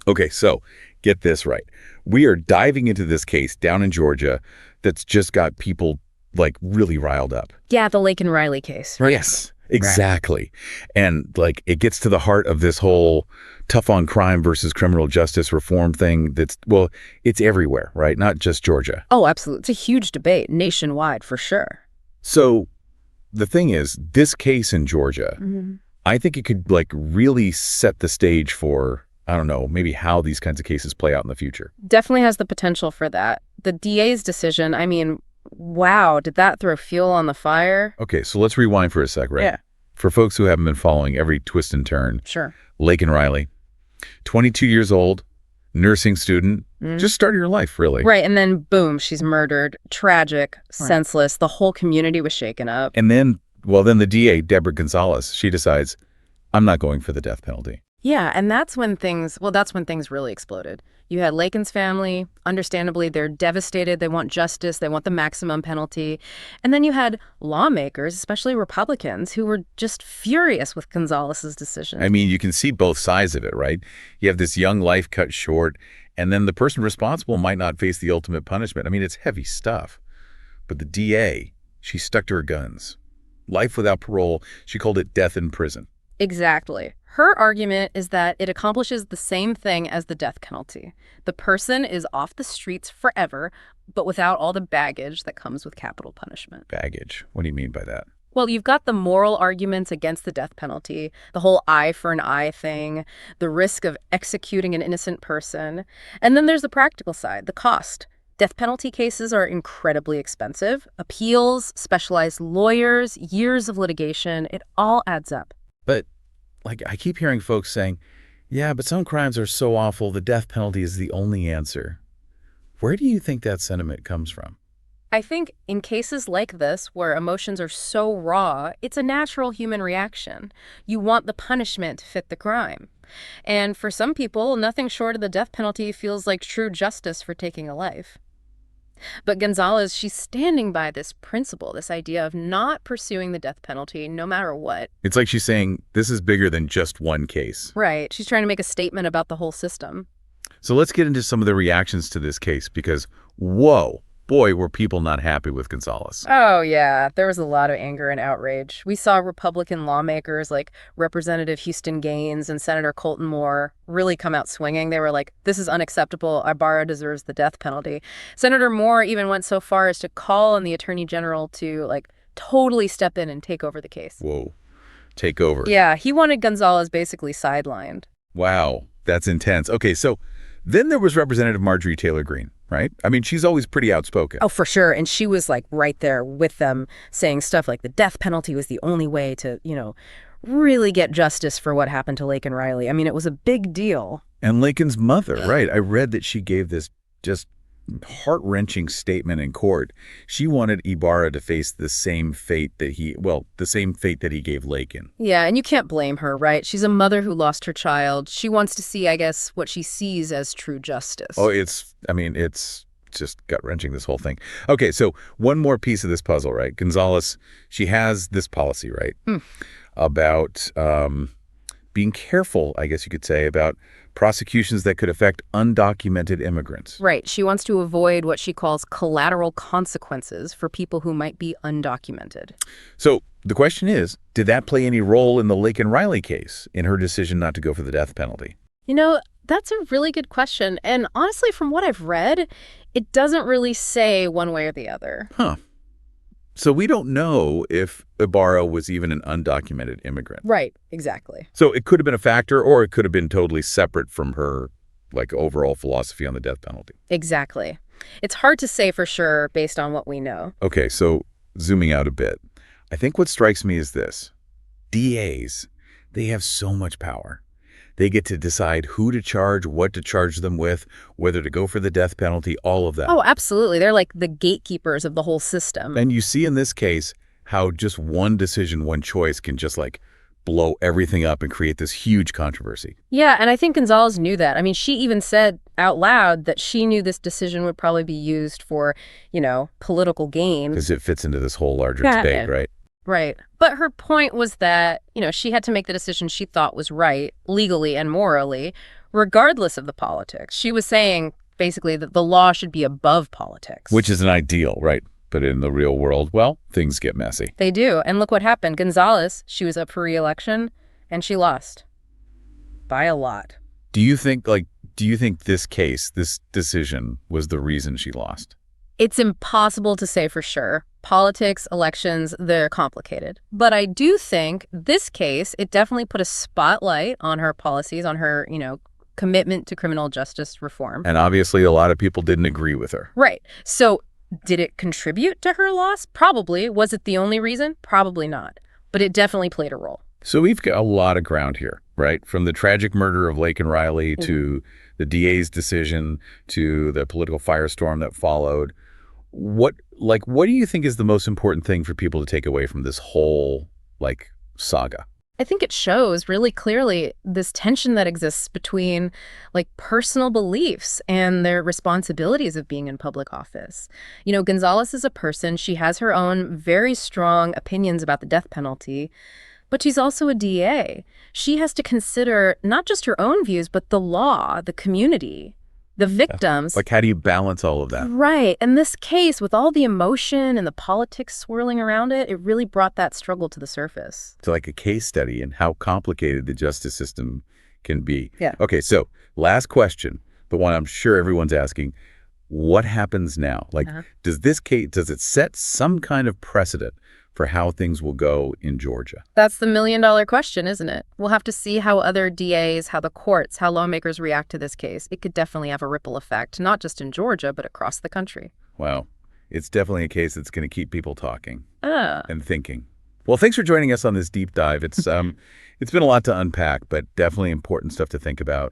Okay, so get this right. We are diving into this case down in Georgia that's just got people like really riled up. Yeah, the Laken Riley case. Right. Yes, exactly. And like it gets to the heart of this whole tough on crime versus criminal justice reform thing that's, well, it's everywhere, right? Not just Georgia. Oh, absolutely. It's a huge debate nationwide for sure. So the thing is, this case in Georgia, I think it could like really set the stage for, I don't know, maybe how these kinds of cases play out in the future. Definitely has the potential for that. The DA's decision, I mean, wow, did that throw fuel on the fire? Okay, so let's rewind for a sec, right? Yeah. For folks who haven't been following every twist and turn, Sure. Laken Riley, 22 years old, nursing student, just started her life, really. Right, and then boom, she's murdered. Tragic, senseless. The whole community was shaken up. And then, well, then the DA, Deborah Gonzalez, she decides, I'm not going for the death penalty. Yeah, and that's when things really exploded. You had Laken's family, understandably, they're devastated, they want justice, they want the maximum penalty. And then you had lawmakers, especially Republicans, who were just furious with Gonzalez's decision. I mean, you can see both sides of it, right? You have this young life cut short, and then the person responsible might not face the ultimate punishment. I mean, it's heavy stuff. But the DA, she stuck to her guns. Life without parole, she called it death in prison. Exactly. Her argument is that it accomplishes the same thing as the death penalty. The person is off the streets forever, but without all the baggage that comes with capital punishment. Baggage? What do you mean by that? Well, you've got the moral arguments against the death penalty, the whole eye for an eye thing, the risk of executing an innocent person. And then there's the practical side, the cost. Death penalty cases are incredibly expensive. Appeals, specialized lawyers, years of litigation, it all adds up. But like I keep hearing folks saying, yeah, but some crimes are so awful, the death penalty is the only answer. Where do you think that sentiment comes from? I think in cases like this, where emotions are so raw, it's a natural human reaction. You want the punishment to fit the crime. And for some people, nothing short of the death penalty feels like true justice for taking a life. But Gonzalez, she's standing by this principle, this idea of not pursuing the death penalty no matter what. It's like she's saying, this is bigger than just one case. Right. She's trying to make a statement about the whole system. So let's get into some of the reactions to this case because, whoa, boy, were people not happy with Gonzalez. Oh, yeah. There was a lot of anger and outrage. We saw Republican lawmakers like Representative Houston Gaines and Senator Colton Moore really come out swinging. They were like, this is unacceptable. Ibarra deserves the death penalty. Senator Moore even went so far as to call on the Attorney General to like totally step in and take over the case. Whoa. Take over. Yeah, he wanted Gonzalez basically sidelined. Wow. That's intense. Okay, so then there was Representative Marjorie Taylor Greene, right? I mean, she's always pretty outspoken. Oh, for sure. And she was like right there with them saying stuff like the death penalty was the only way to, really get justice for what happened to Laken Riley. I mean, it was a big deal. And Laken's mother, right? I read that she gave this just heart-wrenching statement in court. She wanted Ibarra to face the same fate that he gave Laken. Yeah, and you can't blame her, right? She's a mother who lost her child. She wants to see, I guess, what she sees as true justice. Oh, it's just gut-wrenching, this whole thing. Okay, so one more piece of this puzzle, right? Gonzalez, she has this policy, right, about being careful, I guess you could say, about prosecutions that could affect undocumented immigrants. Right. She wants to avoid what she calls collateral consequences for people who might be undocumented. So the question is, did that play any role in the Laken Riley case in her decision not to go for the death penalty? That's a really good question. And honestly, from what I've read, it doesn't really say one way or the other. Huh. So we don't know if Ibarra was even an undocumented immigrant. Right, exactly. So it could have been a factor, or it could have been totally separate from her, overall philosophy on the death penalty. Exactly. It's hard to say for sure based on what we know. Okay, so zooming out a bit, I think what strikes me is this. DAs, they have so much power. They get to decide who to charge, what to charge them with, whether to go for the death penalty, all of that. Oh, absolutely. They're like the gatekeepers of the whole system. And you see in this case how just one decision, one choice can just blow everything up and create this huge controversy. Yeah, and I think Gonzalez knew that. I mean, she even said out loud that she knew this decision would probably be used for, political gain. Because it fits into this whole larger debate, right? Right. But her point was that, she had to make the decision she thought was right, legally and morally, regardless of the politics. She was saying, basically, that the law should be above politics. Which is an ideal, right? But in the real world, well, things get messy. They do. And look what happened. Gonzalez, she was up for re-election, and she lost. By a lot. Do you think this case, this decision, was the reason she lost? It's impossible to say for sure. Politics, elections, they're complicated. But I do think this case, it definitely put a spotlight on her policies, on her, commitment to criminal justice reform. And obviously a lot of people didn't agree with her. Right. So did it contribute to her loss? Probably. Was it the only reason? Probably not. But it definitely played a role. So we've got a lot of ground here, right? From the tragic murder of Laken Riley to the DA's decision to the political firestorm that followed. What do you think is the most important thing for people to take away from this whole, saga? I think it shows really clearly this tension that exists between personal beliefs and their responsibilities of being in public office. Gonzalez is a person, she has her own very strong opinions about the death penalty, but she's also a DA. She has to consider not just her own views, but the law, the community, the victims. How do you balance all of that? Right. And this case, with all the emotion and the politics swirling around it, it really brought that struggle to the surface. It's like a case study in how complicated the justice system can be. Yeah. Okay, so last question, the one I'm sure everyone's asking, what happens now? Does it set some kind of precedent for how things will go in Georgia? That's the million-dollar question, isn't it? We'll have to see how other DAs, how the courts, how lawmakers react to this case. It could definitely have a ripple effect, not just in Georgia, but across the country. Wow. It's definitely a case that's going to keep people talking and thinking. Well, thanks for joining us on this deep dive. It's been a lot to unpack, but definitely important stuff to think about.